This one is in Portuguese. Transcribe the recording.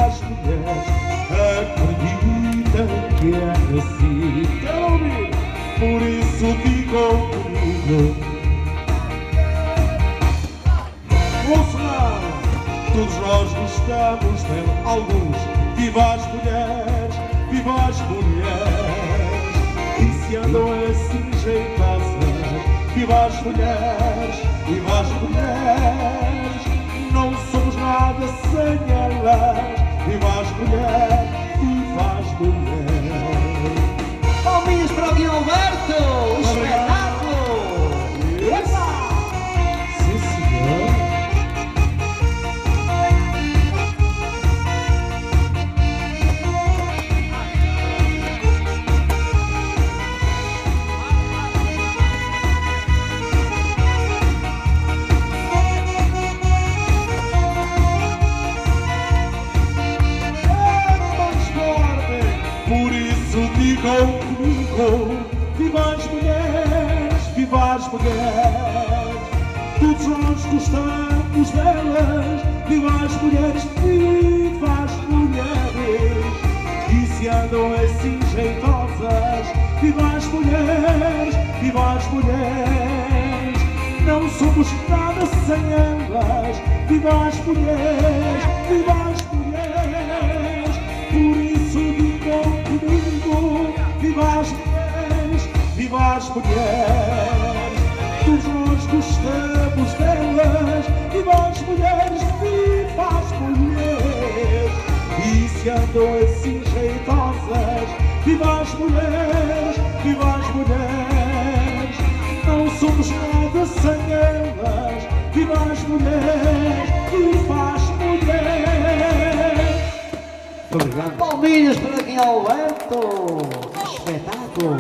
as mulheres acreditam que é assim. Quero ouvir? Por isso digam comigo. Ouça, todos nós gostamos dele. Alguns, viva as mulheres, viva as mulheres. E se andam assim jeitosas, viva as mulheres, viva as mulheres. Não somos nada sem elas. Viva as mulheres, viva as mulheres. Palminhas para o Guilherme Alberto, o espetáculo! Sim, senhor. Por isso digam comigo, viva as mulheres, viva as mulheres. Todos nós gostamos delas, viva as mulheres, viva as mulheres. E se andam assim jeitosas, viva as mulheres, viva as mulheres. Não somos nada sem elas, viva as mulheres, viva as mulheres. Por isso digam comigo, viva as mulheres, viva as mulheres. Todos nós gostamos delas, viva as mulheres, viva as mulheres. E se andam assim jeitosas, viva as mulheres, viva as mulheres. Não somos nada sem elas, viva as mulheres, viva as mulheres. Obrigado. Palminhas para Guilherme Alberto, espetáculo!